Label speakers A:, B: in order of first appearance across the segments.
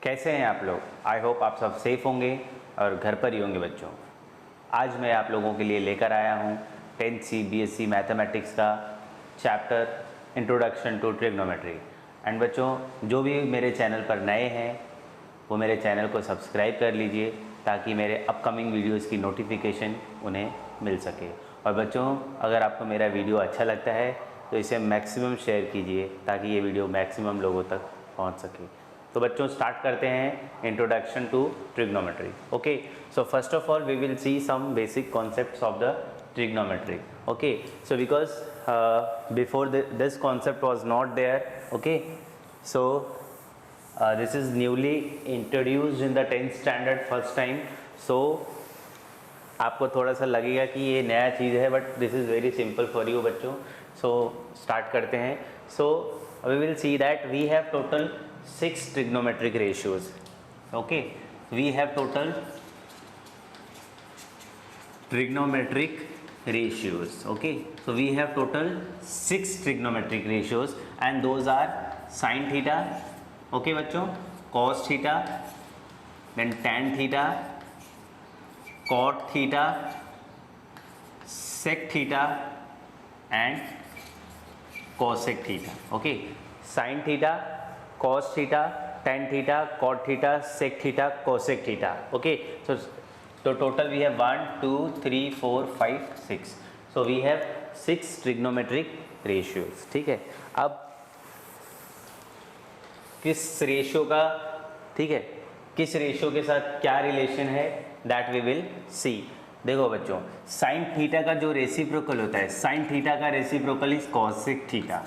A: कैसे हैं आप लोग? आई होप आप सब सेफ होंगे और घर पर ही होंगे बच्चों। आज मैं आप लोगों के लिए लेकर आया हूँ 10th सी BSc मैथमेटिक्स का chapter introduction to trigonometry. And बच्चों, जो भी मेरे चैनल पर नए हैं वो मेरे चैनल को सब्सक्राइब कर लीजिए ताकि मेरे अपकमिंग वीडियोज़ की नोटिफिकेशन उन्हें मिल सके। और बच्चों, अगर आपको मेरा वीडियो अच्छा लगता है तो इसे मैक्सिमम शेयर कीजिए ताकि ये वीडियो मैक्सिमम लोगों तक पहुंच सके। तो बच्चों, स्टार्ट करते हैं introduction to trigonometry. Okay, so first of all we will see some basic concepts of the trigonometry. Okay, so because before this concept was not there. Okay, so this is newly introduced in the 10th standard first time. So आपको थोड़ा सा लगेगा कि ये नया चीज़ है, but this is very simple for you बच्चों। सो स्टार्ट करते हैं। So we will see that we have total 6 trigonometric ratios. Okay, we have total trigonometric ratios. Okay, so we have total 6 trigonometric ratios and those are sin theta, okay बच्चों, cos theta, then tan theta, cot theta, sec theta and cosec theta. Okay, sin theta, cos theta, tan theta, cot theta, sec theta, cosec theta. Okay, so total we have 1 2 3 4 5 6, so we have 6 trigonometric ratios. ठीक है, अब किस ratio का, ठीक है, किस ratio के साथ क्या रिलेशन है दैट वी विल सी। देखो बच्चों, साइन थीटा का जो रेसिप्रोकल होता है, साइन थीटा का reciprocal is cosec theta.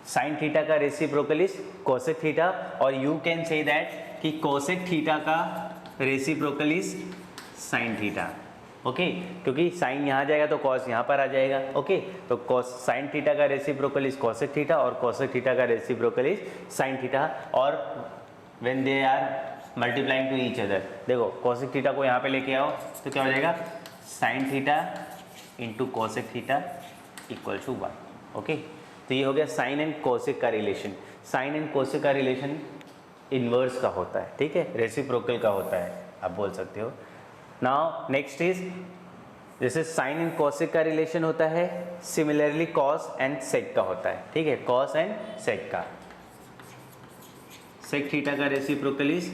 A: Sign theta का रेसिप्रोकल इज कॉसेक थीटा, और यू कैन से दैट कि कॉसेक थीटा का reciprocal is sine theta. Okay, क्योंकि साइन यहाँ जाएगा तो कॉस यहाँ पर आ जाएगा। ओके, तो कॉस साइन थीटा का रेसिप्रोकल इज कॉसेक थीटा और कॉसेक थीटा का रेसिप्रोकल इज साइन थीटा, और when they are multiplying to each other, देखो कॉसेक थीटा को यहाँ पे लेके आओ तो क्या हो जाएगा, sine theta into cosec theta equal to 1। Okay, तो ये हो गया साइन एंड कॉसेक का रिलेशन। साइन एंड कॉसेक का रिलेशन इन्वर्स का होता है, ठीक है, रेसिप्रोकल का होता है, आप बोल सकते हो। नाउ नेक्स्ट इज, जैसे साइन एंड कॉसेक का रिलेशन होता है, सिमिलरली कॉस एंड सेक का होता है। ठीक है, कॉस एंड सेक का, सेक थीटा का रेसिप्रोकल इज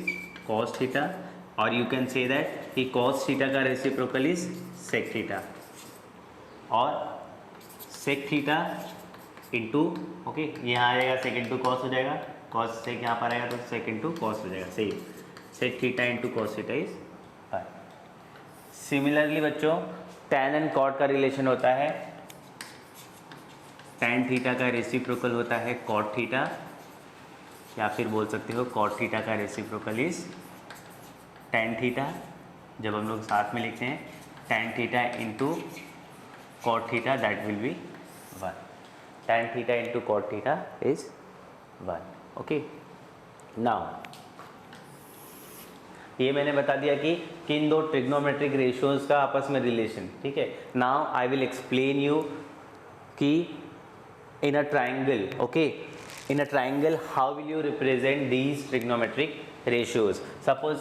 A: कॉस थीटा, और यू कैन से दैट कि कॉस थीटा का रेसिप्रोकल इज सेक थीटा, और सेक थीटा इंटू, ओके, यहाँ आ जाएगा सेक इंटू कॉस हो जाएगा, कॉस सेक यहाँ पर आएगा तो सेक इंटू कॉस हो जाएगा, सही, sec theta into cos theta is 5। Similarly बच्चों, टैन एंड कॉट का रिलेशन होता है, टैन थीटा का रेसिप्रोकल होता है कॉट थीटा, या फिर बोल सकते हो कॉट थीटा का रेसिप्रोकल इज टैन थीटा। जब हम लोग साथ में लिखते हैं tan theta into cot theta that will be 1। Tan theta into cot theta is 1। Okay, now ये मैंने बता दिया कि किन दो ट्रिग्नोमेट्रिक रेशियोज का आपस में रिलेशन। ठीक है, now I will explain you कि in a triangle, okay, in a triangle how will you represent these trigonometric ratios. Suppose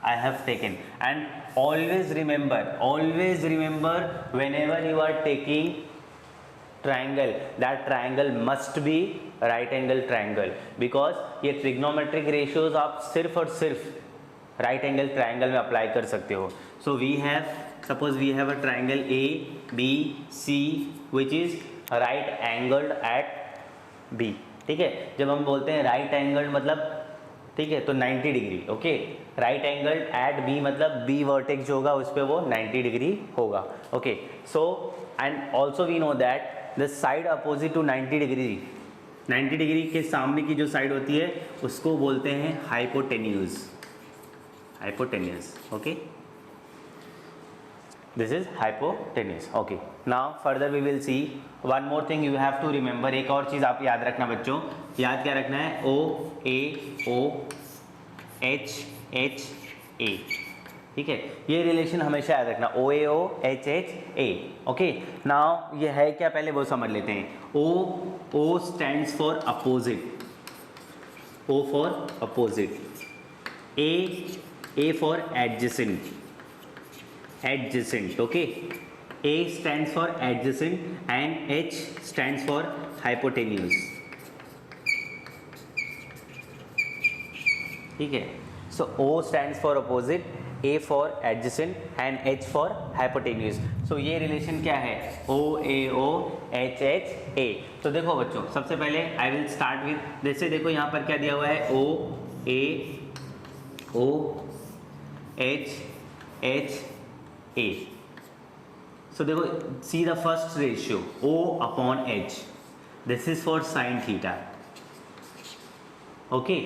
A: I have taken, and always remember whenever you are taking triangle, that triangle must be right angle triangle, because ये trigonometric ratios आप सिर्फ और सिर्फ right angle triangle में apply कर सकते हो। So we have, suppose we have a triangle A B C which is right angled at B। ठीक है, जब हम बोलते हैं right angled मतलब, ठीक है, तो 90 degree. Okay, right angle at B मतलब बी वर्टेक्स जो होगा उस पर वो 90 डिग्री होगा। Okay, so and also we know that the side opposite to 90 degree, 90 degree के सामने की जो साइड होती है उसको बोलते हैं hypotenuse, hypotenuse. Okay, this is hypotenuse. Okay, now further we will see one more thing you have to remember. एक और चीज़ आप याद रखना बच्चों, याद क्या रखना है, ओ एच एच ए। ठीक है, ये रिलेशन हमेशा याद रखना, O H A. Okay, now ये है क्या, पहले वो समझ लेते हैं। O stands for opposite, O for opposite, A for adjacent, okay, A stands for adjacent and H stands for hypotenuse, ठीक है. So O stands for opposite, A for adjacent and H for hypotenuse. So ये relation क्या है, O A O H H A. तो देखो बच्चों, सबसे पहले I will start with, जैसे देखो यहाँ पर क्या दिया हुआ है, O A O H H A. So देखो, see the first ratio O upon H. This is for sin theta. Okay,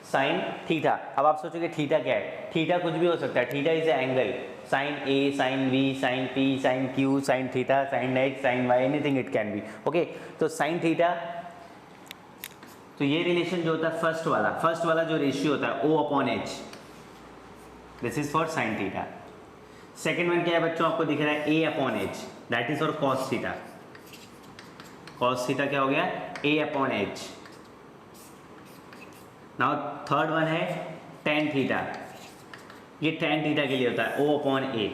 A: sine theta. अब आप सोचोगे थीटा क्या है, थीटा कुछ भी हो सकता है. Theta is angle, sine A, sine B, sine P, sine Q, sine theta, sine X, sine Y, anything it can be. Okay, तो साइन थीटा, तो ये रिलेशन जो होता है फर्स्ट वाला जो रेशियो होता है O upon H, this is for sine theta. Second one क्या है बच्चों, आपको दिख रहा है A upon H, that is for cos theta. Cos theta क्या हो गया, A upon H. Now third one है टेन थीटा, ये टेन थीटा के लिए होता है ओ अपॉन ए,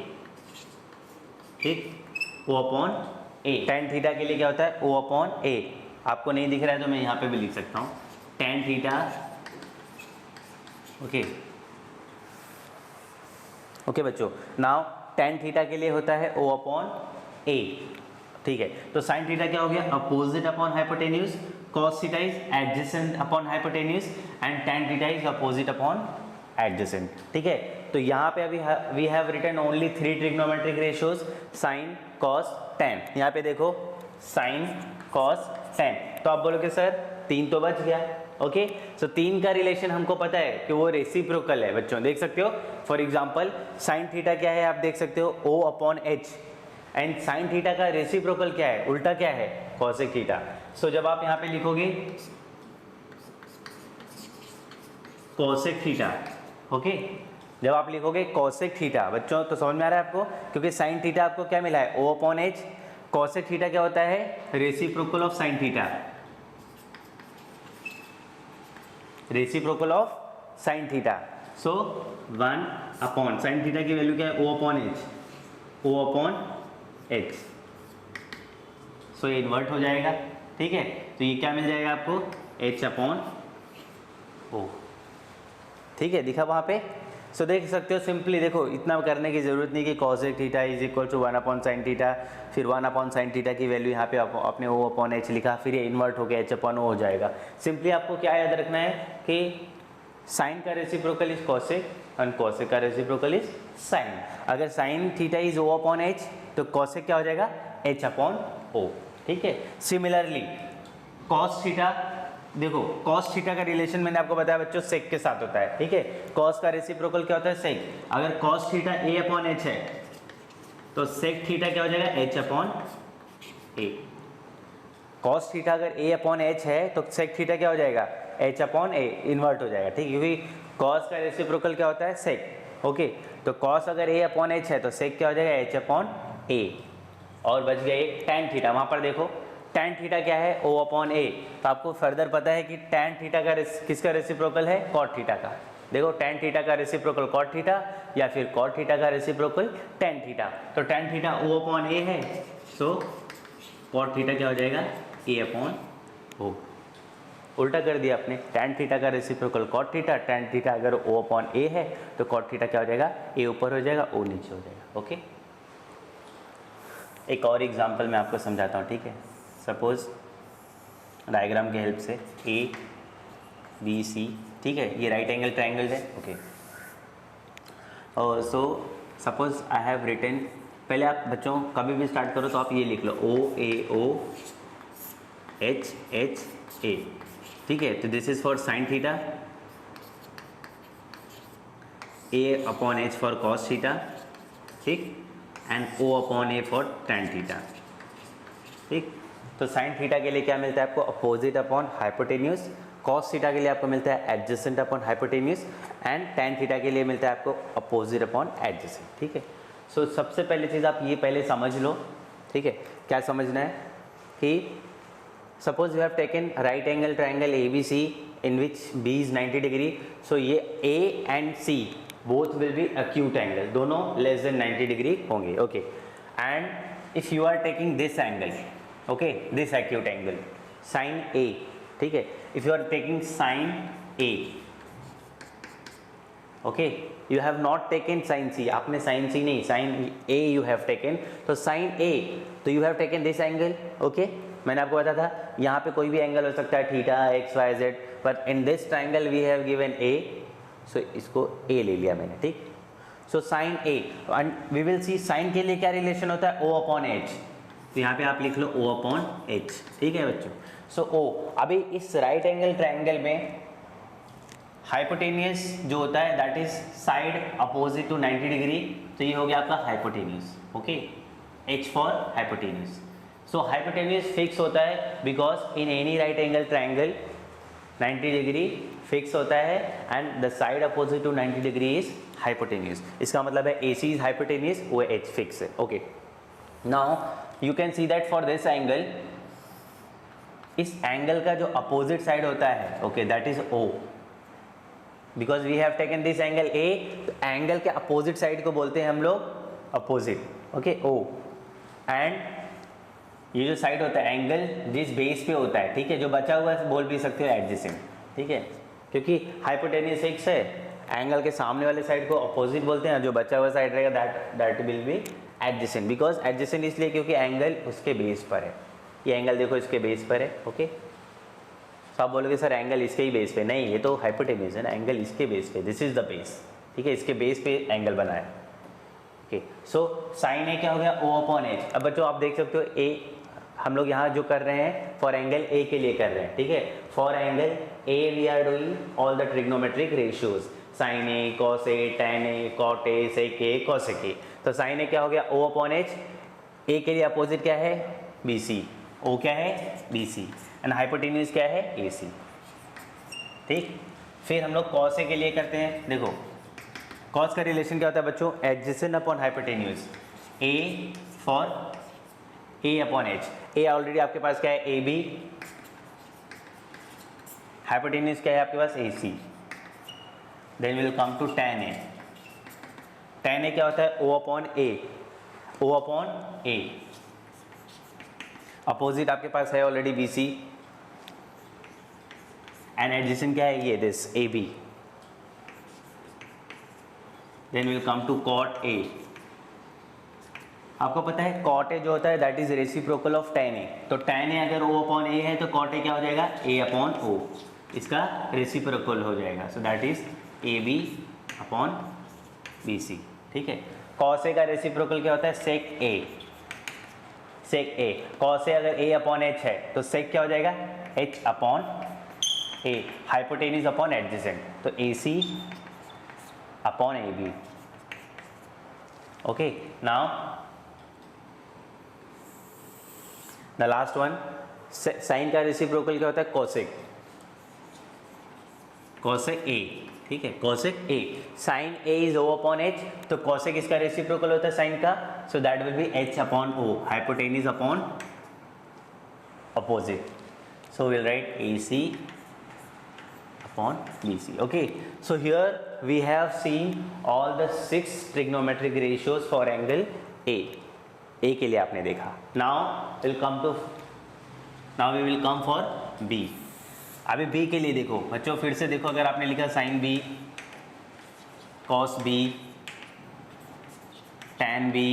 A: ठीक, O upon A. Tan theta के लिए क्या होता है, ओ अपॉन ए. आपको नहीं दिख रहा है तो मैं यहाँ पे भी लिख सकता हूँ टेन थीटा. ओके ओके बच्चों, नाउ टेन थीटा के लिए होता है ओ अपॉन ए, ठीक है. तो साइन थीटा क्या हो गया, opposite upon hypotenuse. cos theta is adjacent upon hypotenuse and tan theta is opposite upon adjacent, ठीक है. तो यहाँ पे अभी we have written only 3 trigonometric ratios, sin, cos, tan. यहाँ पे देखो sin, cos, tan. तो आप बोलोगे सर 3 तो बच गया. ओके, सो 3 का रिलेशन हमको पता है कि वो रेसिप्रोकल है. बच्चों देख सकते हो, फॉर एग्जाम्पल साइन थीटा क्या है, आप देख सकते हो O upon H, and sign theta का रेसिप्रोकल क्या है, उल्टा क्या है, कॉसेक थीटा. सो जब आप यहाँ पे लिखोगे कॉसेक थीटा, ओके, जब आप लिखोगे कॉसेक थीटा बच्चों, तो समझ में आ रहा है आपको, क्योंकि साइन थीटा आपको क्या मिला है, O upon H. Cosec theta क्या होता है, reciprocal of sine theta, reciprocal of sine theta. So 1 upon sine theta की वैल्यू क्या है, O upon H, O upon H. So ये इन्वर्ट हो जाएगा, ठीक है. तो ये क्या मिल जाएगा आपको, H अपॉन O, ठीक है, दिखा वहाँ पे. सो देख सकते हो सिंपली, देखो इतना करने की जरूरत नहीं कि cosec theta is equal to 1 upon sine theta, फिर 1 अपॉन साइन थीटा की वैल्यू यहाँ पे आपने O अपॉन एच लिखा, फिर ये इन्वर्ट हो गया H अपॉन O हो जाएगा. सिंपली आपको क्या याद रखना है कि साइन का reciprocal is cosec and cosec का रेसिप्रोकल इज साइन. अगर sign theta is O upon H तो कॉसेक क्या हो जाएगा, H अपॉन O, ठीक है. सिमिलरली कॉस थीटा, देखो कॉस थीटा का रिलेशन मैंने आपको बताया बच्चों सेक के साथ होता है, ठीक है. कॉस का रेसिप्रोकल क्या होता है, सेक. अगर cos theta A upon H है तो सेक थीटा क्या हो जाएगा, H upon A. Cos theta अगर A अपॉन एच है तो सेक थीटा क्या हो जाएगा, H अपॉन A, इन्वर्ट हो जाएगा, ठीक, क्योंकि कॉस का रेसिप्रोकल क्या होता है, सेक. ओके, तो कॉस अगर A अपॉन एच है तो सेक क्या हो जाएगा, H अपॉन A. और बच गया एक टैन थीटा. वहाँ पर देखो टैन थीटा क्या है, O अपॉन A. तो आपको फर्दर पता है कि टैन थीटा का किसका रेसिप्रोकल है, कॉट थीटा का. देखो टैन थीटा का रेसिप्रोकल कॉट थीटा या फिर कॉट थीटा का रेसिप्रोकल टैन थीटा. तो tan theta O upon A है, सो कॉट थीटा क्या हो जाएगा, A अपॉन O. उल्टा कर दिया आपने, टैन थीटा का reciprocal cot theta, tan theta अगर O अपॉन A है तो कॉट थीटा क्या हो जाएगा, A ऊपर हो जाएगा, O नीचे हो जाएगा. ओके, एक और एग्जांपल मैं आपको समझाता हूँ, ठीक है. सपोज डायग्राम की हेल्प से A B C, ठीक है, ये राइट एंगल ट्रायंगल है. ओके, और so suppose I have written, पहले आप बच्चों कभी भी स्टार्ट करो तो आप ये लिख लो O A O H H A, ठीक है. तो this is for sine theta, A upon H for cos theta, ठीक, and O upon A for tan theta, ठीक. तो साइन थीटा के लिए क्या मिलता है आपको, opposite upon hypotenuse. Cos theta के लिए आपको मिलता है adjacent upon hypotenuse, and tan theta के लिए मिलता है आपको अपोजिट अपॉन एडजेसेंट, ठीक है. सो सबसे पहले चीज़ आप ये पहले समझ लो, ठीक है. क्या समझना है कि suppose you have taken right angle triangle ABC in which B is 90 degree, so ये A and C both will be acute angle, दोनों less than 90 degree होंगे. Okay, and if you are taking this angle, okay, this acute angle sin A, ठीक है, if you are taking sin A, okay, you have not taken sin C, आपने sin C नहीं, sin A you have taken, तो sin A, तो you have taken this angle, okay, मैंने आपको बताया था यहाँ पे कोई भी एंगल हो सकता है, theta, X, Y, Z, but in this triangle we have given A, so इसको A ले लिया मैंने, ठीक. So sine A, and we will see sine के लिए क्या रिलेशन होता है, O अपॉन H, तो यहाँ पे आप लिख लो O अपॉन H, ठीक है बच्चों. सो O, अभी इस राइट एंगल ट्राइंगल में हाइपोटेनियस जो होता है that is side opposite to 90 degree, तो ये हो गया आपका hypotenuse. Okay, H for hypotenuse. So hypotenuse fix होता है because in any right angle triangle 90 degree fix होता है and the side opposite to 90 degree is hypotenuse. इसका मतलब है AC इज हाइपोटेनियस, वो H फिक्स है. Okay, now you can see that for this angle, इस एंगल का जो अपोजिट साइड होता है, okay, that is O, because we have taken this angle A, तो एंगल के अपोजिट साइड को बोलते हैं हम लोग अपोजिट. ओके, O, एंड ये जो साइड होता है एंगल जिस बेस पे होता है, ठीक है, जो बचा हुआ है बोल भी सकते हो एडजेसेंट, ठीक है, क्योंकि हाइपोटेनियस फिक्स है, एंगल के सामने वाले साइड को अपोजिट बोलते हैं, जो बचा हुआ साइड रहेगा that will be adjacent. Because adjacent इसलिए क्योंकि एंगल उसके बेस पर है. ये एंगल देखो इसके बेस पर है. ओके, तो आप बोलोगे सर एंगल इसके ही बेस पे, नहीं, ये तो हाइपोटेनियस है ना, एंगल इसके बेस पे, दिस इज द बेस, ठीक है, इसके बेस पे एंगल बना है. ओके, सो साइन ए क्या हो गया, O अपॉन H. अब बच्चों आप देख सकते हो A, हम लोग यहाँ जो कर रहे हैं फॉर एंगल A के लिए कर रहे हैं, ठीक है. For angle A we are doing all the trigonometric ratios, sine A, cos A, tan A, cot A, sec A, cosec A. तो साइन ए क्या हो गया, O अपॉन H. A के लिए अपोजिट क्या है, BC, O क्या है, BC, एंड हाइपोटेन्यूज क्या है, AC, ठीक. फिर हम लोग कॉस ए के लिए करते हैं. देखो कॉस का रिलेशन क्या होता है बच्चों, adjacent upon hypotenuse, A for A upon H. A already आपके पास क्या है, AB, हाइपोटेन्यूज क्या है आपके पास, AC. Then will come to tan A. tan A क्या होता है, O upon A, O upon A. Opposite आपके पास है ऑलरेडी BC, एंड एडजेसेंट क्या है, ये this AB. Then will come to cot A. आपको पता है cot A जो होता है that is reciprocal of tan A. तो tan A अगर O अपॉन A है तो cot A क्या हो जाएगा, A अपॉन O, इसका रेसिप्रोकल हो जाएगा. सो that is AB upon BC, ठीक है. cos A का रेसिप्रोकल क्या होता है, sec A, sec A. cos A अगर A अपॉन H है तो sec क्या हो जाएगा, H upon A, hypotenuse upon adjacent, तो AC upon AB. Okay, now the last one, sine का रेसिप्रोकल क्या होता है, कोसेक, कोसेक A, ठीक है, cosec A. Sine A is O upon H, तो कोसेक इसका रेसिप्रोकल होता है साइन का, so that will be H upon O, hypotenuse upon opposite. So will write AC upon BC. Okay, so here we have seen all the 6 trigonometric ratios for angle A. A के लिए आपने देखा. Now we will come for B. अभी B के लिए देखो बच्चों, फिर से देखो, अगर आपने लिखा sin B, cos B, tan B,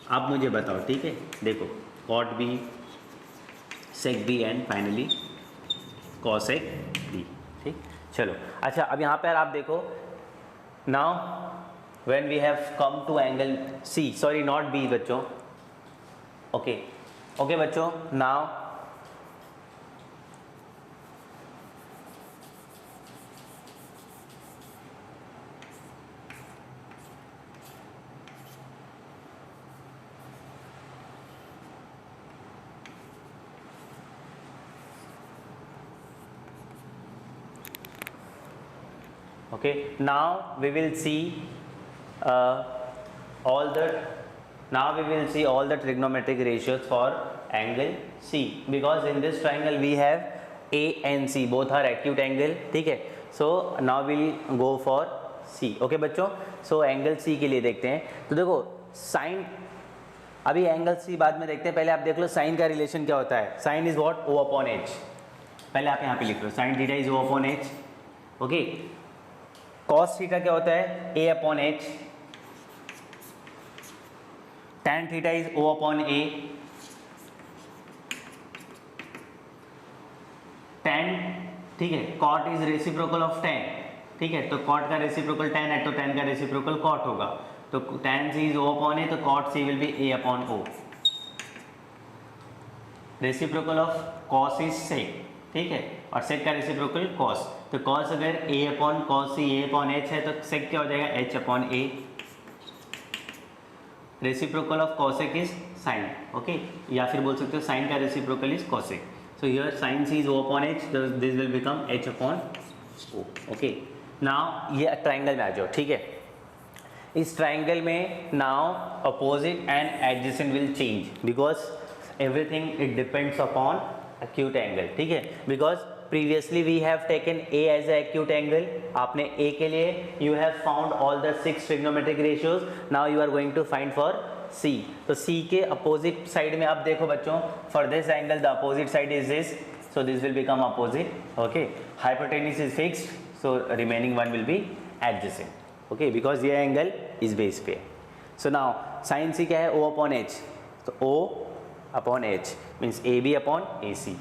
A: आप मुझे बताओ, ठीक है. देखो cot B, sec B and finally cosec B, ठीक. चलो अच्छा, अब यहाँ पर आप देखो, now when we have come to angle C, sorry not B बच्चों, ओके ओके बच्चों, now okay, now we will see all the trigonometric ratios for angle C, because in this triangle we have A and C both are acute angle, ठीक है। So now will go for C, okay बच्चों। So angle C के लिए देखते हैं, तो देखो sign, अभी एंगल सी बाद में देखते हैं, पहले आप देख लो साइन का रिलेशन क्या होता है। Sine is what, O upon H, पहले आप यहाँ पे लिख लो sine theta is O upon H, okay. Cos theta क्या होता है, A upon H, tan theta is O upon A, tan, ठीक है, cot is reciprocal of tan, ठीक है, तो कॉट का रेसिप्रोकल टैन है तो टैन का रेसिप्रोकल कॉट होगा, तो tan C is O upon A, तो cot C will be A upon O. Reciprocal of cos is sec, ठीक है, और सेक का रेसिप्रोकल कॉस, तो कॉस अगर A upon cos C A upon H है तो सेक क्या हो जाएगा, H upon A. Reciprocal of cosec is sine, okay, या फिर बोल सकते हो साइन का reciprocal is cosec. So here sine C is O upon H, this will become H upon O, okay. Now ये ट्राइंगल में आ जाओ, ठीक है। इस ट्राइंगल में now opposite and adjacent will change because everything it depends upon acute angle, ठीक है। Because previously we have taken A as a acute angle, आपने ए के लिए you have found all the 6 trigonometric ratios, now you are going to find for C. तो C के opposite side में आप देखो बच्चों, for this angle the opposite side is this, so this will become opposite, okay. Hypotenuse is fixed, so remaining one will be adjacent, okay, because ये angle इस base पे। So now sine सी क्या है, O upon H, तो O upon H means A B upon A C,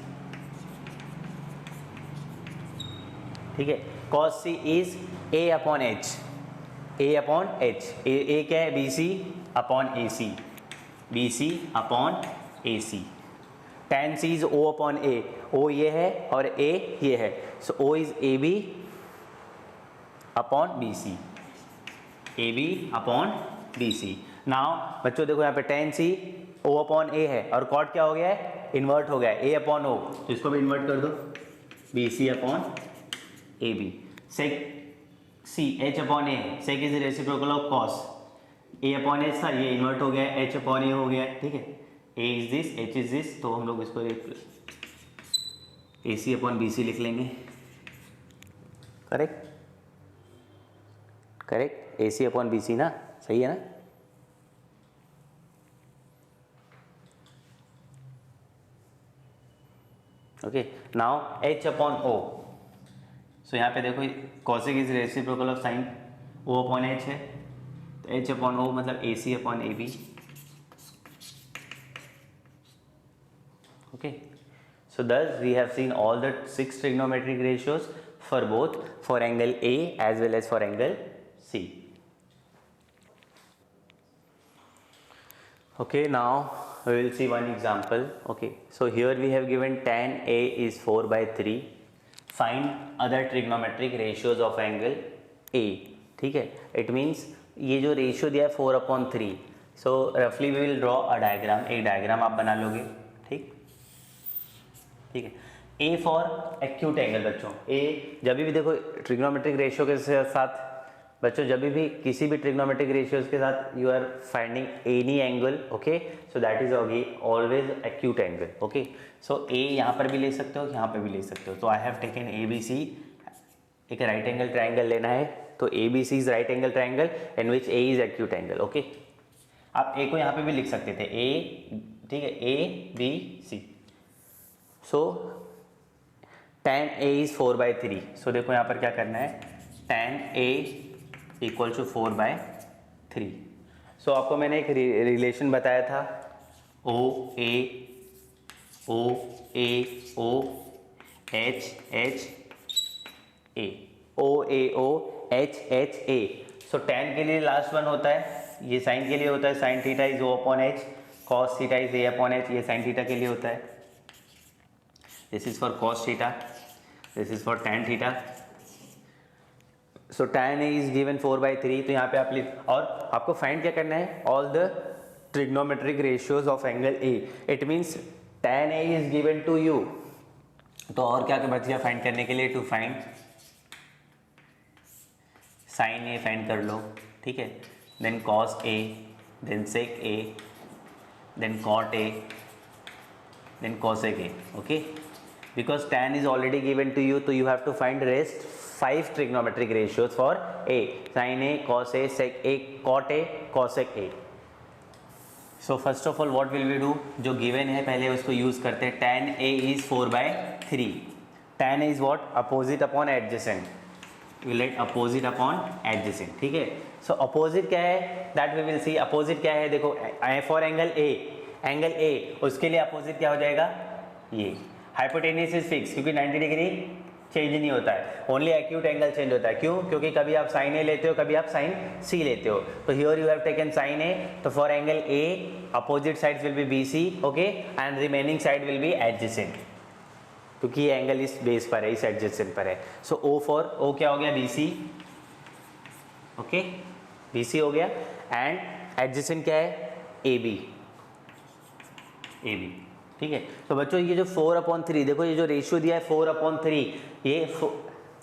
A: ठीक है। Cos C is A upon H, A upon H, A क्या है, B C upon A C, B C upon A C. Tan C is O upon A, O ये है और A ये है, so O is A B upon B C, A B upon B C. Now बच्चों देखो यहाँ पे tan सी ओ upon ए है और कॉट क्या हो गया है, इन्वर्ट हो गया है, ए अपॉन ओ, तो इसको भी इन्वर्ट कर दो, B C upon A B. Sec C H upon A, sec is reciprocal of cos, A upon H था, ये इन्वर्ट हो गया है, एच अपॉन ए हो गया है, ठीक है। A is this, H is this, तो हम लोग इसको ए सी अपॉन बी सी लिख लेंगे, correct, correct, A C upon B C ना, सही है ना। Okay, now h upon o, so यहाँ पे देखो cosec is reciprocal of sine, o upon h है, तो h अपॉन o मतलब A C upon A B, okay. So thus we have seen all the 6 trigonometric ratios for both, for angle A as well as for angle C. Okay, now we will see one example. Okay, so here we have given tan A is 4/3. Find other trigonometric ratios of angle A. ठीक है, it means ये जो ratio दिया है 4/3, so roughly we will draw a diagram. एक diagram आप बना लोगे, ठीक, ठीक है। A फॉर एक्यूट एंगल बच्चों, A जब भी देखो ट्रिग्नोमेट्रिक रेशियो के साथ बच्चों, जब भी किसी भी ट्रिग्नोमेट्रिक रेशियोज के साथ you are finding any angle, okay, so that is always acute angle, okay. So A यहाँ पर भी ले सकते हो, यहाँ पर भी ले सकते हो, तो I have taken A B C, एक राइट एंगल ट्राइंगल लेना है, तो A B C is right angle triangle in which A is acute angle, okay. आप ए को यहाँ पे भी लिख सकते थे, ए, ठीक है, A B C. So tan A is 4/3, so देखो यहाँ पर क्या करना है, tan A equal to 4/3। So आपको मैंने एक रिलेशन बताया था, O A O A O H H A, O A O H H A. So tan के लिए लास्ट वन होता है, ये साइन के लिए होता है, sine theta is O upon H, cos theta is A upon H, ये साइन थीटा के लिए होता है, this is for cos theta, this is for tan theta. So tan A is given 4/3, तो यहाँ पे आप लिख, और आपको फाइंड क्या करना है, all the trigonometric ratios of angle A, it means tan A is given to you, तो और क्या बच गया फाइंड करने के लिए, to find sine A find कर लो, ठीक है, then cos A, then sec A, then cot A, then cosec A, okay. because tan is already given to you, so you have to find rest 5 trigonometric ratios for a, sin a, cos a, sec a, cot a, cosec a. So first of all what will we do, जो given है पहले उसको use करते हैं. tan a is 4/3. tan a is what, opposite upon adjacent. We let opposite upon adjacent. ठीक है. So opposite क्या है, that we will see. opposite क्या है, देखो for angle a, angle a, उसके लिए opposite क्या हो जाएगा, ये. हाइपोटेन्यूस इज फिक्स क्योंकि 90 डिग्री चेंज नहीं होता है, ओनली एक्यूट एंगल चेंज होता है. क्यों, क्योंकि कभी आप साइन ए लेते हो, कभी आप साइन सी लेते हो. तो here you have taken sine A, तो for angle A opposite sides will be B C, okay, and remaining side will be adjacent, क्योंकि ये एंगल इस बेस पर है, इस एडजेसेंट पर है. सो ओ फॉर ओ क्या हो गया, B C, okay, B C हो गया. एंड एडजेसेंट क्या है, ए बी, ए बी. ठीक है. तो बच्चों ये जो 4/3, देखो ये जो रेशियो दिया है 4/3, ये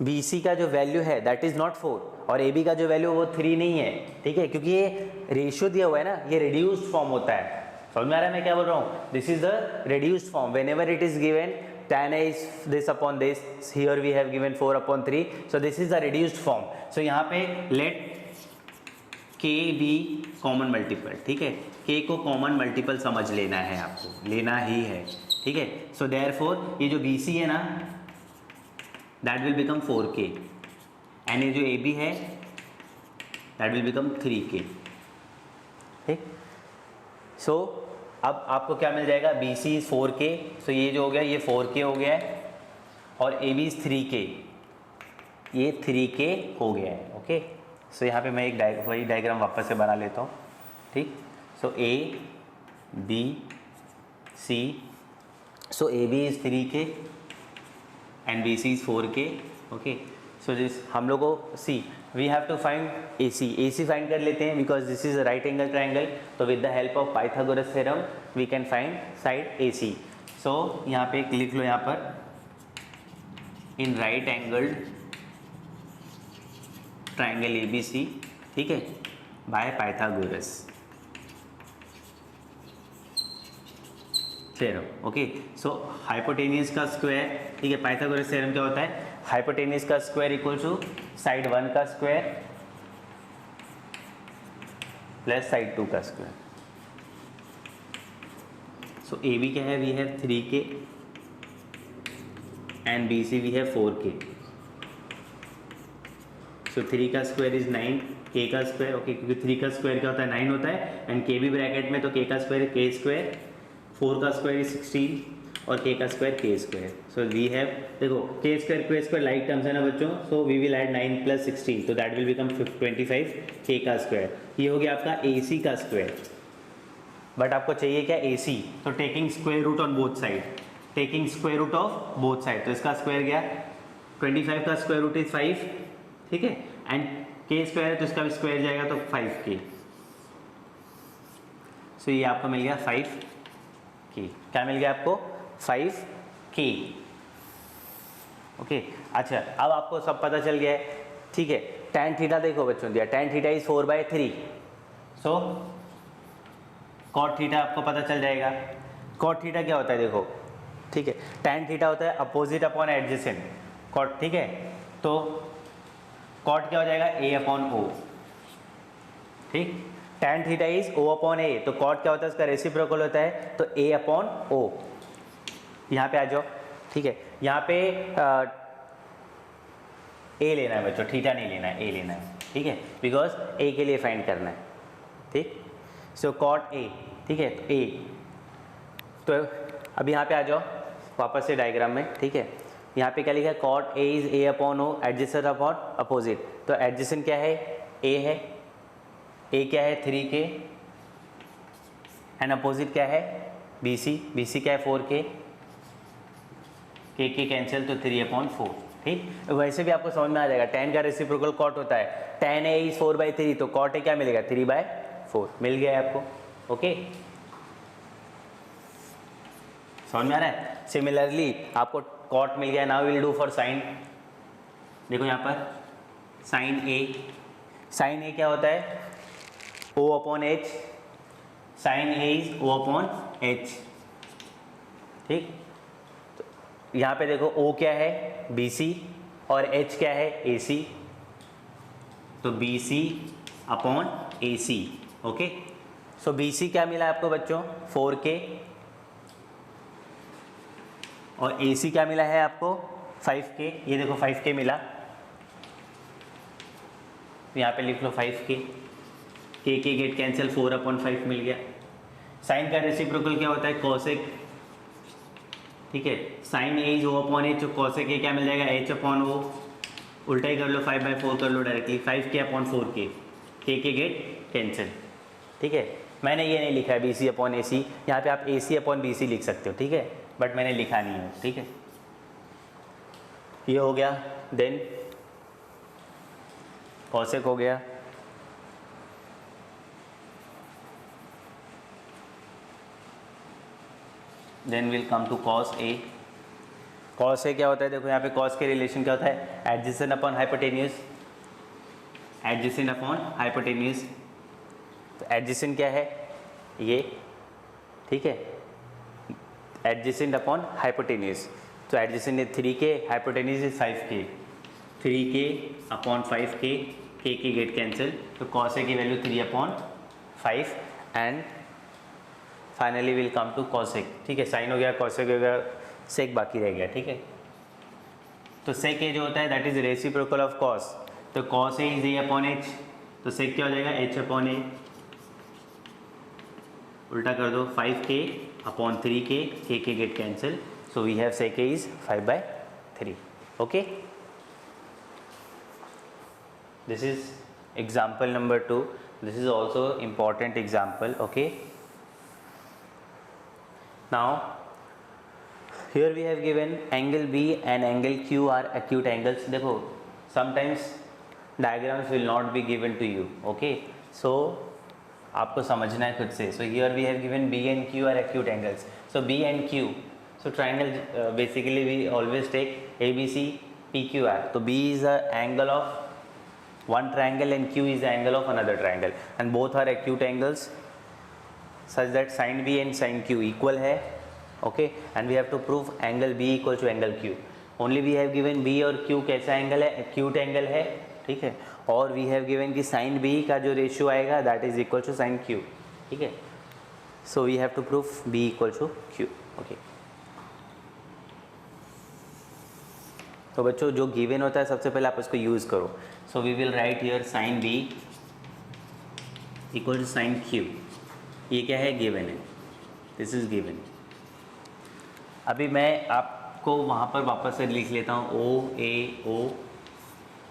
A: बी सी का जो वैल्यू है दैट इज नॉट 4, और ए बी का जो वैल्यू वो 3 नहीं है. ठीक है, क्योंकि ये रेशियो दिया हुआ है ना, ये रिड्यूस्ड फॉर्म होता है. समझ में आ रहा है मैं क्या बोल रहा हूँ, this is the reduced form. When ever it is given tan a is this upon this, here we have given 4/3, so this is the reduced form. so यहाँ पे let k be common multiple. ठीक है, k को common multiple समझ लेना है, आपको लेना ही है. ठीक है. सो देयरफॉर ये जो BC है ना, that will become 4k, and ये जो AB है दैट विल बिकम 3k. ठीक. सो अब आपको क्या मिल जाएगा, BC इज 4k, सो ये जो हो गया ये 4k हो गया है, और AB इज 3k, ये 3k हो गया है. ओके. सो यहाँ पे मैं एक वही डायग्राम वापस से बना लेता हूँ. ठीक. So A B C, so AB is 3k and BC is 4k. Okay. So this हम लोग को see we have to find AC find कर लेते हैं, because this is a right angle triangle. तो with the help of Pythagoras theorem we can find side AC. So यहाँ पे लिख लो, यहाँ पर in right angled triangle ABC, ठीक है, by Pythagoras theorem. Okay. So hypotenuse का स्क्वायर, ठीक है, पाइथागोरस थ्योरम क्या होता है, हाइपोटेन्यूस का स्क्वायर इक्वल टू साइड 1 का स्क्वायर प्लस साइड 2 का स्क्वायर. सो AB क्या है, we have 3k and BC we have 4k. So 3 का स्क्वायर इज 9, k का स्क्वायर, ओके, क्योंकि 3 का स्क्वायर क्या होता है, 9 होता है, एंड k भी ब्रैकेट में, तो k का स्क्वायर k स्क्वायर, 4 का स्क्वायर इज 16 और k का square k square. So we have, देखो k स्क्वायर लाइक टर्म्स है ना बच्चों, सो वी विल ऐड 9 + 16, तो दैट विल बिकम 25 k का स्क्वायर. ये हो गया आपका AC का स्क्वायर. बट आपको चाहिए क्या, AC, तो taking square root on both side, taking square root of both side, तो इसका स्क्वायर गया 25 का स्क्वायर रूट इज 5. ठीक है, एंड k स्क्वायर है तो इसका भी स्क्वायर जाएगा तो 5k. सो ये आपको मिल गया 5k. क्या मिल गया आपको, 5k. ओके. अच्छा, अब आपको सब पता चल गया है. ठीक है. tan थीटा देखो बच्चों दिया, tan theta is 4/3, so cot theta आपको पता चल जाएगा. cot थीटा क्या होता है, देखो, ठीक है, tan थीटा होता है अपोजिट अपॉन एडजेसेंट. cot, ठीक है, तो cot क्या हो जाएगा, A/O. ठीक. tan थीटा इज O/A, तो cot क्या होता है, इसका रेसिप्रोकल होता है, तो A/O. यहाँ पे आ जाओ. ठीक है, यहाँ पे A लेना है बच्चों, थीटा नहीं लेना है, A लेना है. ठीक है, बिकॉज A के लिए फाइंड करना है. ठीक. सो cot A, ठीक है, तो A, तो अब यहाँ पे आ जाओ वापस से डायग्राम में. ठीक है, यहाँ पे क्या लिखा है, cot A is A/O, adjacent upon opposite. तो एडजेसेंट क्या है, A है, A क्या है 3k, एंड अपोजिट क्या है BC क्या है 4k, k कैंसिल, तो 3/4. ठीक. वैसे भी आपको समझ में आ जाएगा, tan का रेसिप्रोकल cot होता है, tan A इज 4/3, तो cot A क्या मिलेगा, 3/4 मिल गया है आपको. ओके. समझ में आ रहा है. सिमिलरली आपको cot मिल गया. Now will do for sine. देखो यहाँ पर साइन A क्या होता है, O/H, sign A is O/H. ठीक. यहाँ पे देखो O क्या है BC और H क्या है AC, तो BC अपॉन AC। ओके, सो BC क्या मिला आपको बच्चों 4K और AC क्या मिला है आपको 5K। ये देखो 5K मिला, यहाँ पे लिख लो 5K, K गेट कैंसिल 4/5 मिल गया। साइन का रेसिप्रोकल क्या होता है कोसेक, ठीक है, sine A is O upon H, cosec A क्या मिल जाएगा H अपॉन O, उल्टा ही कर लो 5/4 कर लो directly, 5K upon 4K, K get cancel. ठीक है, मैंने ये नहीं लिखा है BC अपॉन AC, यहाँ पे आप AC अपॉन BC लिख सकते हो, ठीक है, बट मैंने लिखा नहीं है। ठीक है, ये हो गया, देन कोसेक हो गया, then will come to cos A. Cos A क्या होता है, देखो यहाँ पे कॉस के रिलेशन क्या होता है adjacent upon hypotenuse, adjacent upon hypotenuse. तो एडजेसेंट क्या है ये, ठीक है, एडजेसेंट अपॉन हाइपोटेन्यूस, तो एडजेसेंट है 3K, hypotenuse is 5K, 3K upon 5K, K get cancel, तो कॉस ए की वैल्यू 3/5 and finally will come to cosec. ठीक है, साइन हो गया, कॉसेक हो गया, सेक बाकी रह गया। ठीक है, तो सेक ए जो होता है that is reciprocal of cos, तो cos A is A upon H, तो सेक क्या हो जाएगा H अपॉन ए, उल्टा कर दो 5K upon 3K, K get cancel, so we have sec A is 5/3। Okay, this is example number 2, this is also important example। okay, now here we have given angle B and angle Q are acute angles। देखो sometimes diagrams will not be given to you, okay, so आपको समझना है खुद से। so here we have given B and Q are acute angles, so B and Q, so triangle basically we always take ABC PQR, तो B is a angle of one triangle and Q is the angle of another triangle and both are acute angles such that sin B and sin Q equal है। okay, and we have to prove angle B equal to angle Q। only we have given B और Q कैसा angle है, acute angle है, ठीक है, और we have given कि sin B का जो रेशियो आएगा that is equal to sin Q। ठीक है, so we have to prove B equal to Q। okay, तो बच्चों जो गिवन होता है सबसे पहले आप उसको यूज़ करो। So we will write here sine B equal to sine Q, ये क्या है गिवन है, दिस इज गिवन। अभी मैं आपको वहाँ पर वापस से लिख लेता हूँ OAO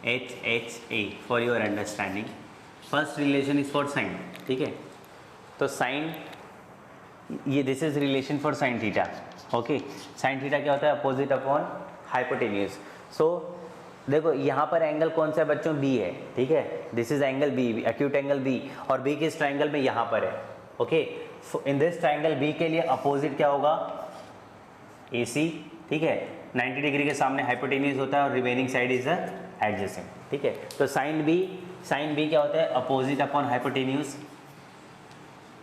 A: HHA for your understanding. First relation is for sine, ठीक है, तो साइन ये this is relation for sine theta. Okay, sine theta क्या होता है अपोजिट अपॉन हाइपोटेन्यूस। सो देखो यहाँ पर एंगल कौन सा है बच्चों B है, ठीक है, this is angle B, acute angle B, और B किस ट्राइंगल में यहाँ पर है। Okay, in this triangle B के लिए अपोजिट क्या होगा AC, ठीक है, 90 डिग्री के सामने हाइपोटेन्यूस होता है और रिमेनिंग साइड इज एडजेसेंट। ठीक है, तो साइन B क्या होता है अपोजिट अपॉन हाइपोटेन्यूस,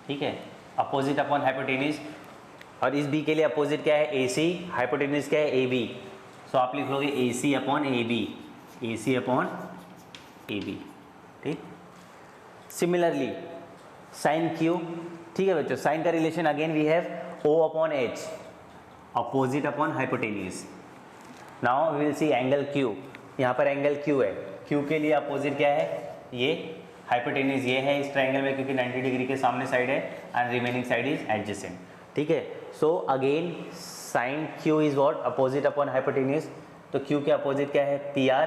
A: ठीक है, अपोजिट अपॉन हाइपोटेन्यूस, और इस B के लिए अपोजिट क्या है AC, हाइपोटेन्यूस क्या है AB, तो आप लिख लोगे AC upon AB, AC upon AB। ठीक, सिमिलरली साइन Q, ठीक है बच्चों, साइन का relation again we have O upon H, opposite upon hypotenuse. Now we will see angle Q, यहाँ पर एंगल Q है, Q के लिए अपोजिट क्या है ये हाइपोटेन्यूस ये है इस ट्राइंगल में, क्योंकि 90 डिग्री के सामने साइड है and remaining side is adjacent. ठीक है, so again sine Q is what opposite upon hypotenuse, तो Q के अपोजिट क्या है PR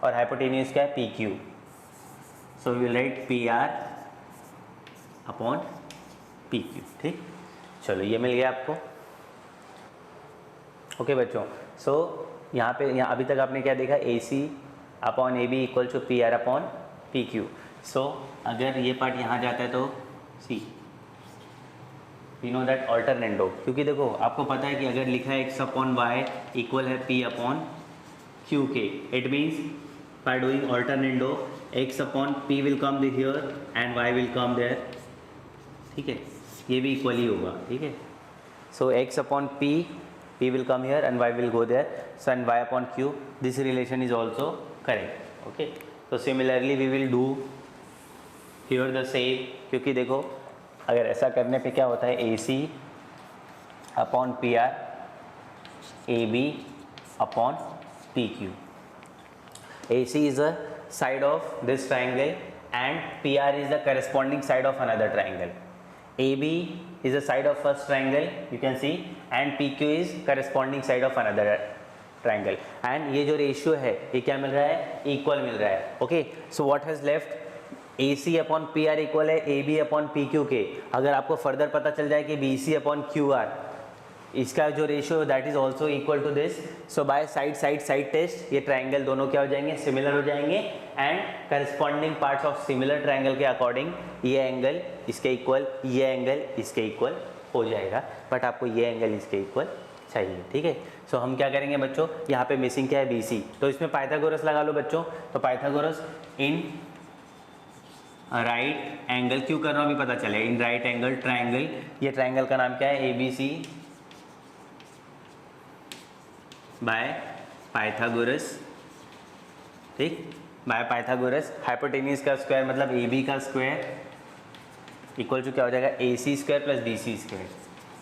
A: और हाइपोटेन्यूस क्या है PQ, so we will write PR upon PQ। ठीक, चलो ये मिल गया आपको। ओके बच्चों, सो यहाँ अभी तक आपने क्या देखा AC upon AB equal to PR upon PQ। So अगर ये पार्ट यहाँ जाता है तो see we know that alternendo, क्योंकि देखो आपको पता है कि अगर लिखा है x अपॉन y इक्वल है P अपॉन Q के, it means by doing alternendo x upon P will come here and y will come there. ठीक है, ये भी इक्वल ही होगा। ठीक है, so x upon P P will come here and Y will go there. So and Y upon Q, this relation is also correct. Okay. So similarly we will do here the same, क्योंकि देखो अगर ऐसा करने पे क्या होता है, AC upon PR, AB upon PQ. AC is a side of this triangle and PR is the corresponding side of another triangle. AB is the side of first triangle, you can see, and PQ is corresponding side of another triangle. And ये जो ratio है ये क्या मिल रहा है, equal मिल रहा है. Okay, so what has left, AC upon PR equal है AB अपॉन PQ के. अगर आपको फर्दर पता चल जाए कि BC अपॉन QR, इसका जो ratio that is also equal to this. So by side test ये ट्राइंगल दोनों क्या हो जाएंगे, सिमिलर हो जाएंगे. And corresponding parts of similar triangle के अकॉर्डिंग ये एंगल इसके इक्वल, ये एंगल इसके इक्वल हो जाएगा. बट आपको ये एंगल इसके इक्वल चाहिए. ठीक है. सो हम क्या करेंगे बच्चों, यहाँ पे मिसिंग क्या है, BC. तो इसमें पाइथागोरस लगा लो बच्चों. तो पाइथागोरस इन राइट एंगल, क्यों कर रहा हूँ अभी पता चले, इन राइट एंगल ट्राइंगल. ये ट्राइंगल का नाम क्या है, ABC बाय पाइथागोरस. ठीक, बाय पाइथागोरस. हाइपोटेन्यूज का स्क्वायर मतलब AB का स्क्वायर इक्वल टू क्या हो जाएगा, AC square plus BC square.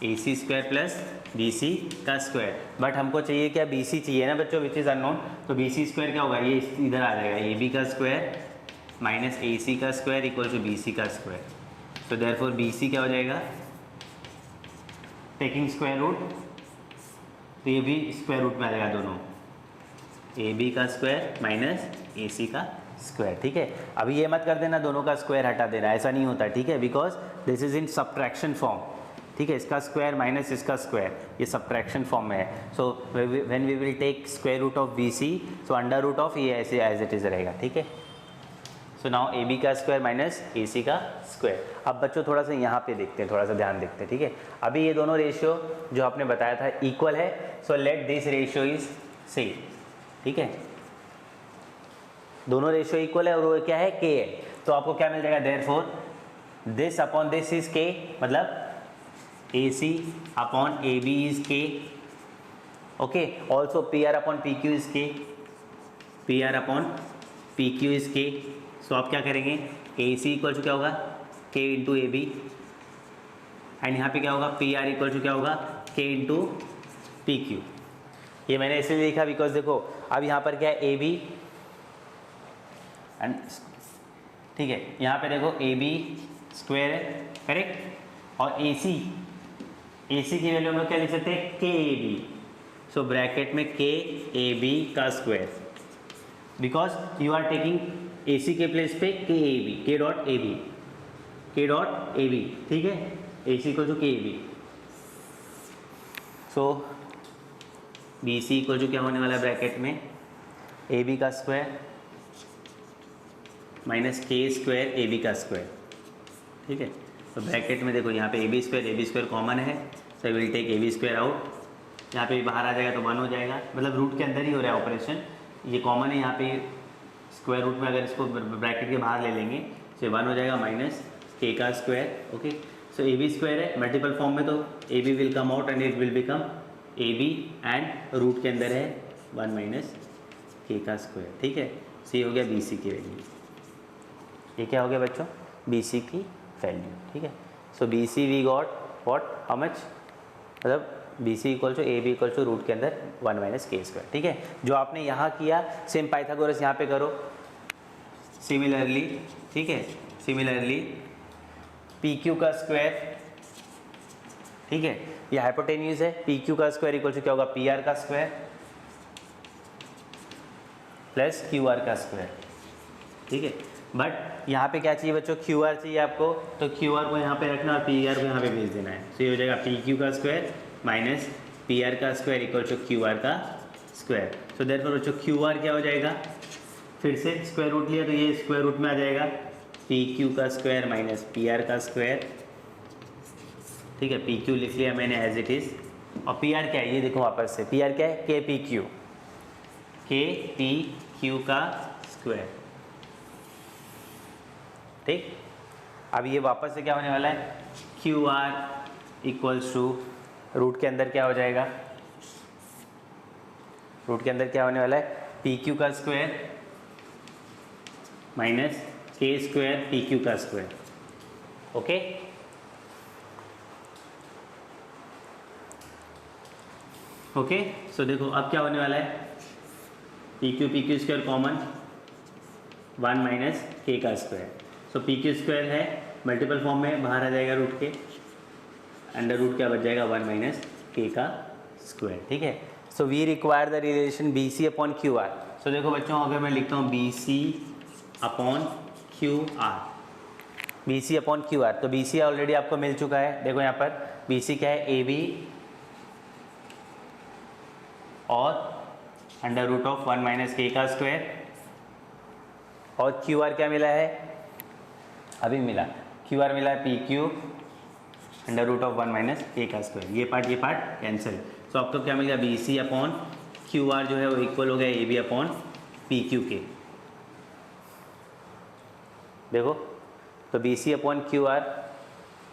A: AC square plus BC का स्क्वायर. बट हमको चाहिए क्या, BC चाहिए ना बच्चों, विच इज़ अननोन. तो BC स्क्वायर क्या होगा, ये इधर आ जाएगा, AB का स्क्वायर माइनस AC का स्क्वायर इक्वल टू BC का स्क्वायर. तो देयरफॉर BC क्या हो जाएगा, टेकिंग स्क्वायर रूट, तो ये भी स्क्वायर रूट में आ जाएगा दोनों, AB का स्क्वायर माइनस AC का स्क्वायर. ठीक है. अभी ये मत कर देना दोनों का स्क्वायर हटा देना, ऐसा नहीं होता. ठीक है, because this is in subtraction form. ठीक है, इसका स्क्वायर माइनस इसका स्क्वायर ये सब्ट्रैक्शन फॉर्म में है. So when we will take square root of BC, so under root of ये ऐसे एज इट इज़ रहेगा. ठीक है. सो नाउ AB का स्क्वायर माइनस AC का स्क्वायर. अब बच्चों थोड़ा सा यहाँ पे देखते हैं, थोड़ा सा ध्यान देखते हैं. ठीक है. अभी ये दोनों रेशियो जो आपने बताया था इक्वल है. So let this ratio is same. ठीक है, दोनों रेशियो इक्वल है और वो क्या है, K है. तो आपको क्या मिल जाएगा, therefore this upon this is K, मतलब AC upon AB is K. Okay, also PR upon PQ is K, PR upon PQ is K. सो आप क्या करेंगे, AC इक्वल टू क्या होगा, K इंटू AB, एंड यहाँ पे क्या होगा, PR इक्वल टू क्या होगा, K इंटू PQ. ये मैंने इसलिए लिखा बिकॉज देखो अब यहाँ पर क्या है, AB एंड ठीक है, यहाँ पे देखो AB स्क्वायर है, करेक्ट, और AC की वैल्यू हम लोग क्या लिख सकते हैं, KAB. सो ब्रैकेट में KAB का square, because you are taking AC के प्लेस पे KAB, K डॉट AB. ठीक है, AC equal to KAB. So BC equal to क्या होने वाला है, ब्रैकेट में AB का square minus K square AB का स्क्वायर. ठीक है. तो ब्रैकेट में देखो यहाँ पे AB स्क्वायर कॉमन है, so will take AB square out. यहाँ पे बाहर आ जाएगा तो 1 हो जाएगा, मतलब रूट के अंदर ही हो रहा है ऑपरेशन. ये कॉमन है यहाँ पे स्क्वायर रूट में, अगर इसको ब्रैकेट के बाहर ले लेंगे तो 1 हो जाएगा माइनस K का square. Okay. So AB square है मल्टीपल फॉर्म में, तो AB will come out and it will become AB, and root के अंदर है 1 माइनस K का स्क्वायर. ठीक है. सो ये हो गया BC की वैल्यू. ये क्या हो गया बच्चों, BC की वैल्यू. ठीक है. So BC we got what, how much, मतलब BC equal to AB equal to root के अंदर 1 माइनस K स्क्वायर. ठीक है. जो आपने यहाँ किया सेम पाइथागोरस यहाँ पे करो सिमिलरली. ठीक है. सिमिलरली PQ का स्क्वायर. ठीक है, ये हाइपोटेन्यूज है, PQ का स्क्वायर इक्वल टू क्या होगा, PR का स्क्वायर प्लस QR का स्क्वायर. ठीक है. बट यहाँ पे क्या चाहिए बच्चों, QR चाहिए आपको, तो QR को यहाँ पे रखना और PR को यहाँ पे भेज देना है. तो ये हो जाएगा PQ का स्क्वायर माइनस PR का स्क्वायर इक्वल टू QR का स्क्वायर. सो देयरफॉर बच्चों QR क्या हो जाएगा, फिर से स्क्वायर रूट लिया तो ये स्क्वायर रूट में आ जाएगा, PQ का स्क्वायर माइनस PR का स्क्वायर. ठीक है. PQ लिख लिया मैंने एज इट इज़, और PR क्या है ये देखो वापस से, PR क्या है, KPQ का स्क्वायर. ठीक. अब ये वापस से क्या होने वाला है, QR इक्वल्स टू रूट के अंदर क्या हो जाएगा, रूट के अंदर क्या होने वाला है, पी क्यू का स्क्वायर माइनस के स्क्वायर पी क्यू का स्क्वायर। ओके, ओके, सो देखो अब क्या होने वाला है, P Q square common 1 minus K का स्क्वायर। सो पी क्यू स्क्वायर है मल्टीपल फॉर्म में, बाहर आ जाएगा रूट के, अंडर रूट क्या बच जाएगा 1 माइनस के का स्क्वायर। ठीक है, so we require the relation B C upon Q R. So देखो बच्चों, अगर मैं लिखता हूँ B C upon Q R, B C upon Q R, तो बी सी ऑलरेडी आपको मिल चुका है। देखो यहाँ पर बी सी क्या है, ए बी और under root of 1 minus K का स्क्वायर, और क्यू आर क्या मिला है, अभी मिला, क्यू आर मिला है P Q under root of 1 minus K का स्क्वायर। ये पार्ट कैंसिल। सो आपको क्या मिल गया, B C upon Q R जो है वो इक्वल हो गया A B upon P Q के। देखो तो B C upon Q R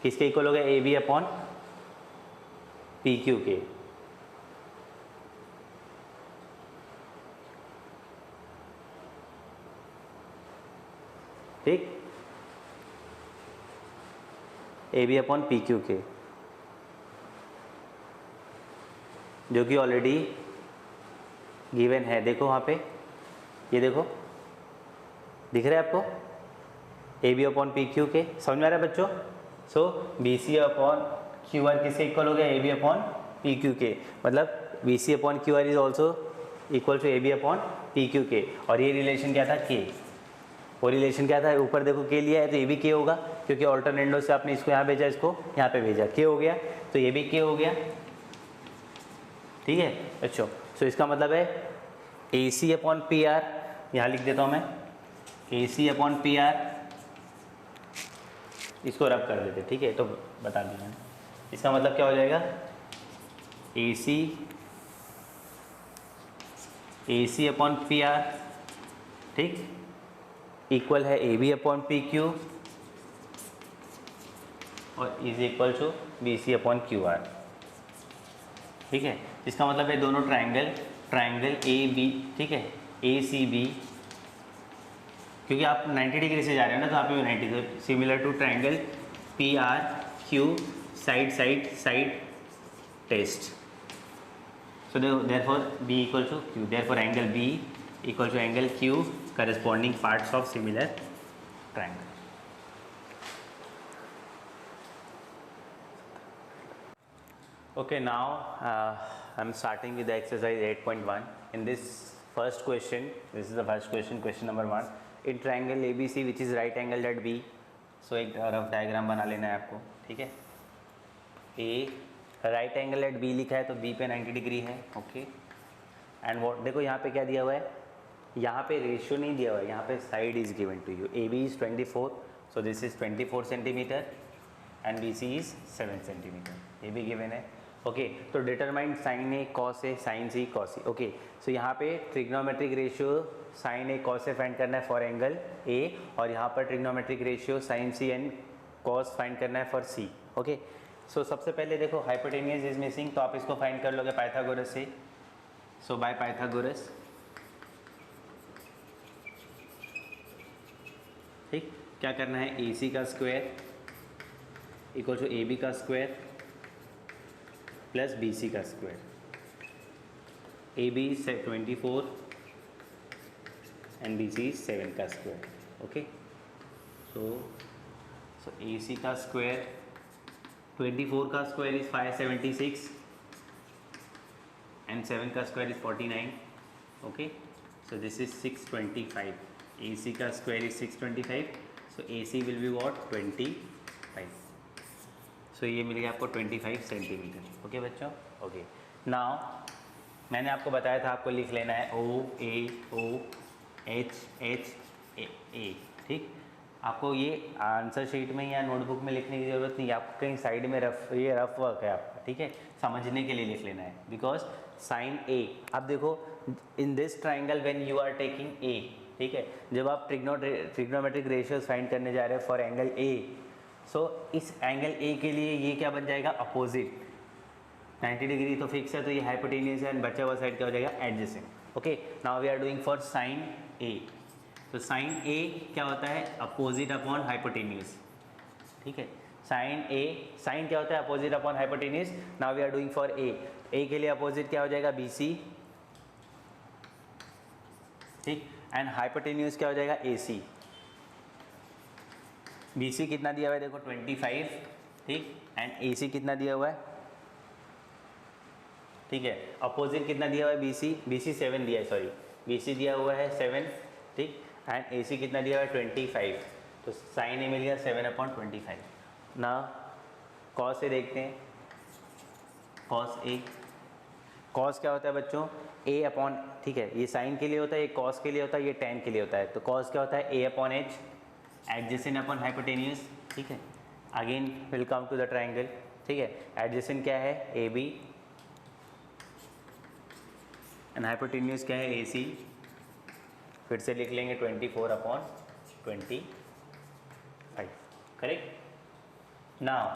A: किसके इक्वल हो गया, A B upon P Q के। ठीक, A B upon P Q के, जो कि ऑलरेडी गिवन है। देखो वहाँ पे, ये देखो दिख रहा है आपको, A B upon P Q के, समझ में आ रहा है बच्चों। So B C upon Q R किससे इक्वल हो गया, A B upon P Q के, मतलब B C upon Q R is also equal to A B upon P Q के। और ये रिलेशन क्या था, के, वो रिलेशन क्या था, ऊपर देखो के लिया है तो ये भी के होगा, क्योंकि ऑल्टरनेंडो से आपने इसको यहाँ भेजा, इसको यहाँ पे भेजा, के हो गया, तो ये भी के हो गया। ठीक है बच्चों, सो इसका मतलब है A C upon P are, यहाँ लिख देता हूँ मैं, ए सी अपॉन पी आर, इसको रब कर देते। ठीक है, तो बता दिया, इसका मतलब क्या हो जाएगा, A C upon P R, ठीक, इक्वल है A B upon P Q और is equal to B C upon Q R. ठीक है, इसका मतलब है दोनों ट्राइंगल ए बी, ठीक है, ए सी बी, क्योंकि आप 90 डिग्री से जा रहे हो ना, तो आप भी 90, similar to triangle P R Q side test. So therefore B equal to Q, therefore angle B equal to angle Q corresponding parts of similar triangle. Okay, now I'm starting with the exercise 8.1. In this first question, this is the first question, question number 1. In triangle ABC which is right angled at B, so एक rough diagram बना लेना है आपको। ठीक है, A right angle at B लिखा है तो B पे 90 डिग्री है। ओके, एंड वॉट, देखो यहाँ पे क्या दिया हुआ है, यहाँ पे रेशियो नहीं दिया हुआ है, यहाँ पे side is given to you, A B is 24, so this is 24 centimetre and B C is 7 centimetre, ये भी गिवन है। ओके, तो determine sine A cos A sine C cos C. Okay, so यहाँ पे trigonometric ratio sine A cos A find करना है for angle A, और यहाँ पर trigonometric ratio sine C and cos find करना है फॉर सी। ओके, सो सबसे पहले देखो हाइपोटेनियस इज मिसिंग, तो आप इसको फाइंड कर लोगे पाइथागोरस से। सो बाय पाइथागोरस, ठीक, क्या करना है, ए सी का square equal to A B का स्क्वायर प्लस बी सी का square, A B 24 and B C 7 का स्क्वायर। ओके, सो ए सी का स्क्वायर, 24 का स्क्वायर इज 576 एंड 7 का square is 49। Okay, so this is 625, AC का square is 625, so AC will be what 25, सो ये मिल गया आपको 25 centimetre. Okay बच्चों, ओके, नाउ मैंने आपको बताया था आपको लिख लेना है O H A, ठीक, आपको ये आंसर शीट में या नोटबुक में लिखने की ज़रूरत नहीं है, आपको कहीं साइड में ये रफ वर्क है आपका। ठीक है, समझने के लिए लिख लेना है, बिकॉज साइन ए, अब देखो in this triangle when you are taking A, ठीक है, जब आप ट्रिग्नोमेट्रिक रेशियोज फाइंड करने जा रहे हैं फॉर एंगल ए, सो इस एंगल ए के लिए ये क्या बन जाएगा, अपोजिट, 90 डिग्री तो फिक्स है, तो ये हाइपोटेन्यूज है, एंड बचा हुआ साइड क्या हो जाएगा, adjacent. Okay, now we are doing for sine A. तो साइन ए क्या होता है, अपोजिट अपॉन हाइपोटेन्यूज। ठीक है, साइन ए, साइन क्या होता है, opposite upon hypotenuse. Now we are doing for A के लिए अपोजिट क्या हो जाएगा, बी सी। ठीक, एंड हाइपोटेन्यूज क्या हो जाएगा, ए सी। बी सी कितना दिया हुआ है देखो 25, ठीक, एंड ए सी कितना दिया हुआ है, ठीक है। अपोजिट कितना दिया हुआ है, बी सी 7 दिया है, सॉरी बी सी दिया हुआ है 7, ठीक, एंड ए सी कितना दिया हुआ है 25। तो साइन ए मिल गया 7/25। ना कॉस ए देखते हैं, कॉस ए, कॉस क्या होता है बच्चों, ए अपॉन, ठीक है, ये साइन के लिए होता है, ये कॉस के लिए होता है, ये टेन के लिए होता है। तो कॉस क्या होता है, A upon H, adjacent upon hypotenuse. ठीक है, again will come to the triangle. ठीक है, एडजेसेंट क्या है, ए बी, एंड हाइपोटेन्यूज क्या है, ए सी। फिर से लिख लेंगे 24/25, करेक्ट। नाउ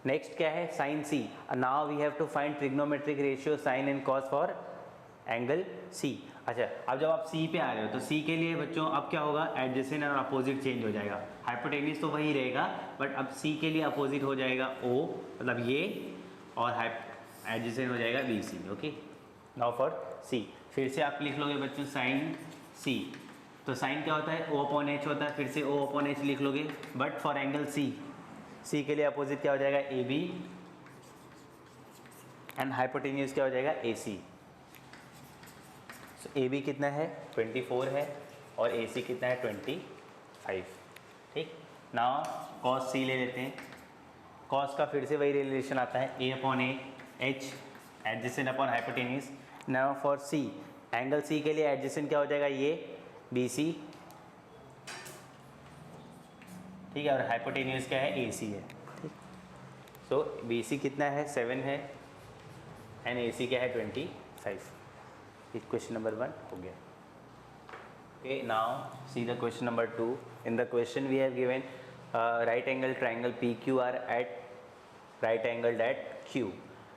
A: नेक्स्ट क्या है, sine C. Now we have to find trigonometric ratio sine and cos for angle C. अच्छा, अब जब आप सी पे आ रहे हो तो सी के लिए बच्चों अब क्या होगा, एडजेसेंट और अपोजिट चेंज हो जाएगा। हाइपोटेन्यूज तो वही रहेगा, बट अब सी के लिए अपोजिट हो जाएगा ओ, मतलब ये, और एडजेसेंट हो जाएगा B C. Okay, now for C, फिर से आप लिख लोगे बच्चों साइन सी। तो साइन क्या होता है, ओ अपॉन एच होता है, फिर से ओ अपॉन एच लिख लोगे, बट फॉर एंगल सी, सी के लिए अपोजिट क्या हो जाएगा, ए बी, एंड हाइपोटेन्यूज क्या हो जाएगा, A C. So A B कितना है 24 है, और ए सी कितना है 25। ठीक, नाउ कॉस सी ले लेते हैं। कॉस का फिर से वही रिलेशन आता है, A upon A H, adjacent upon hypotenuse. Now for C, angle C के लिए एडजेसेंट क्या हो जाएगा, ये बी सी, ठीक है, और हाइपोटेन्यूज क्या है, ए सी है। ठीक, सो बी सी कितना है 7 है, एंड ए सी क्या है 25। क्वेश्चन नंबर 1 हो गया। Okay, now see the question number 2। In the question we have given right angle triangle P Q R at right angled at Q,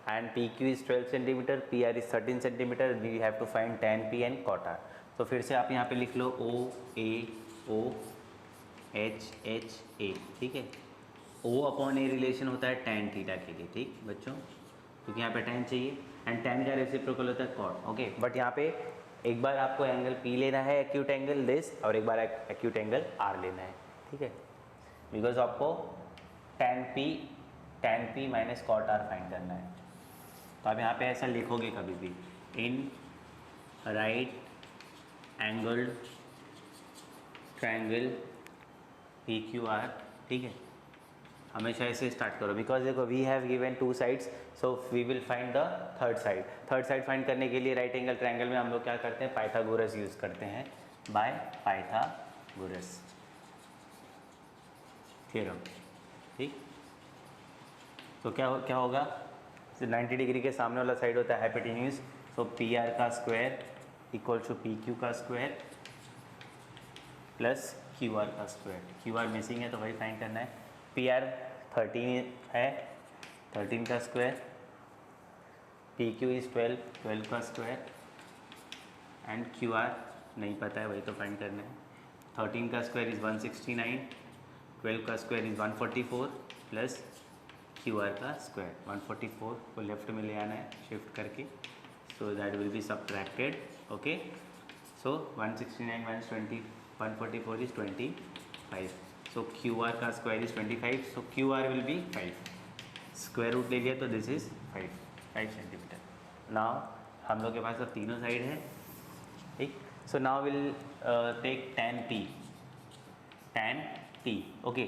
A: and PQ is 12 cm, PR is 13 cm. We have to find tan P and cot R. तो फिर से आप यहाँ पे लिख लो O A O H H A, ठीक है। O upon a relation होता है tan थीटा के लिए, ठीक बच्चों, क्योंकि यहाँ पे tan चाहिए, एंड tan का रेसिप्रोकल होता है cot। ओके, बट यहाँ पे एक बार आपको एंगल P लेना है, एक्यूट एंगल दिस, और एक बार एक्यूट एंगल R लेना है, ठीक है, बिकॉज आपको tan P minus cot R find करना है। तो आप यहाँ पे ऐसा लिखोगे कभी भी, in right angled triangle P Q R, ठीक है, हमेशा ऐसे स्टार्ट करो, बिकॉज देखो we have given 2 sides, so we will find the third side. Third side find करने के लिए राइट एंगल ट्रायंगल में हम लोग क्या करते हैं, पाइथागोरस यूज़ करते हैं, बाय पाइथागोरस थ्योरम। ठीक, तो क्या होगा, 90 डिग्री के सामने वाला साइड होता है हाइपोटेन्यूज, सो पी आर का square equal to P Q का स्क्वायर प्लस क्यू आर का स्क्वायर। क्यू आर मिसिंग है तो वही फाइंड करना है। पी आर 13 है, 13 का स्क्वायर, पी क्यू इज़ 12 का स्क्वायर, एंड क्यू आर नहीं पता है, वही तो फाइंड करना है। 13 का स्क्वायर इज़ 169, 12 का square is 144 plus Q R का स्क्वायर। 144 को लेफ्ट में ले आना है शिफ्ट करके, so that will be subtracted. Okay, so 169 minus 144 is 25, so Q R का square is 25, so Q R will be 5, square root ले लिया तो दिस इज 5 सेंटीमीटर। नाउ हम लोग के पास अब तीनों साइड है, ठीक, so now will take tan T। Okay,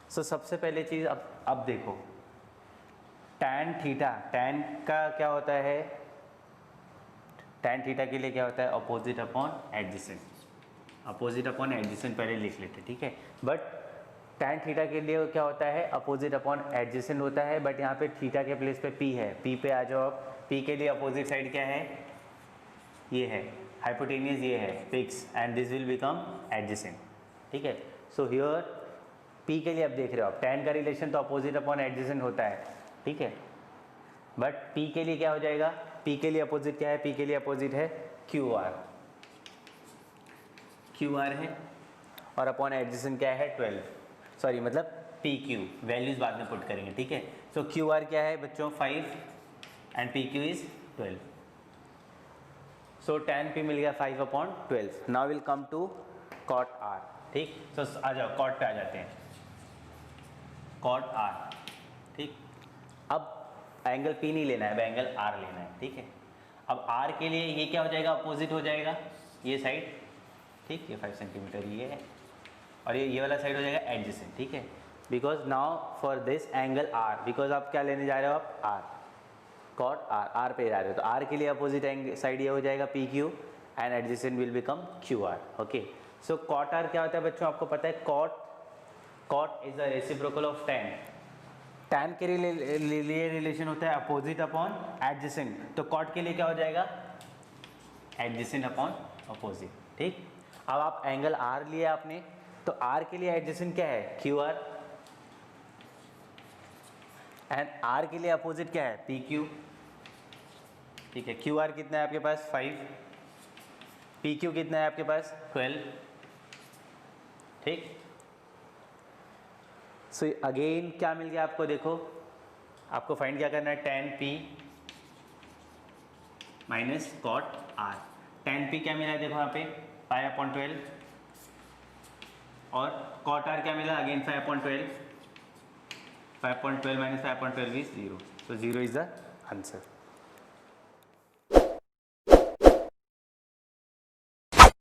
A: so सबसे पहले चीज़ अब देखो, tan थीटा, tan का क्या होता है, tan थीटा के लिए क्या होता है, opposite upon adjacent. Opposite upon adjacent पहले लिख लेते, ठीक है, बट tan थीटा के लिए क्या होता है, अपोजिट अपॉन एडजेसेंट होता है, बट यहाँ पे थीटा के प्लेस पे p है, p पे आ जाओ आप। p के लिए अपोजिट साइड क्या है, ये है हाइपोटेन्यूज, ये है fix, and this will become adjacent, ठीक है। सो हियर p के लिए आप देख रहे हो, आप tan का रिलेशन तो अपोजिट अपॉन एडजेसेंट होता है, ठीक है, बट P के लिए क्या हो जाएगा, P के लिए अपोजिट क्या है, P के लिए अपोजिट है QR, QR है, और अपॉन एडजेसेंट क्या है 12, सॉरी मतलब PQ, वैल्यूज बाद में पुट करेंगे, ठीक है। सो QR क्या है बच्चों 5 and PQ is 12, so tan P मिल गया 5/12। Now will come to cot R, ठीक। सो आ जाओ cot पे आ जाते हैं, cot R, ठीक। अब एंगल P नहीं लेना है, अब एंगल R लेना है, ठीक है। अब R के लिए ये क्या हो जाएगा, अपोजिट हो जाएगा ये साइड, ठीक, ये 5 सेंटीमीटर ये है, और ये वाला साइड हो जाएगा एडजेसेंट, ठीक है। Because now for this angle R, because आप क्या लेने जा रहे हो, आप R, cot R, R पे जा रहे हो, तो R के लिए अपोजिट साइड ये हो जाएगा PQ and adjacent will become QR, okay. So cot R क्या होता है बच्चों, आपको पता है, cot is the reciprocal of tan, tan के लिए रिलेशन होता है अपोजिट अपॉन एडजेसेंट, तो cot के लिए क्या हो जाएगा, एडजेसेंट अपॉन अपोजिट, ठीक। अब आप एंगल R लिए आपने, तो R के लिए एडजेसेंट क्या है QR, एंड R के लिए अपोजिट क्या है PQ, ठीक है। QR कितना है आपके पास 5, PQ कितना है आपके पास 12, ठीक। सो अगेन क्या मिल गया आपको, देखो आपको फाइंड क्या करना है, tan P minus cot R। tan P क्या मिला है, देखो यहाँ पे 5/12, और cot R क्या मिला, again 5/12, 5/12 minus 5/12 is 0, so 0 is the answer.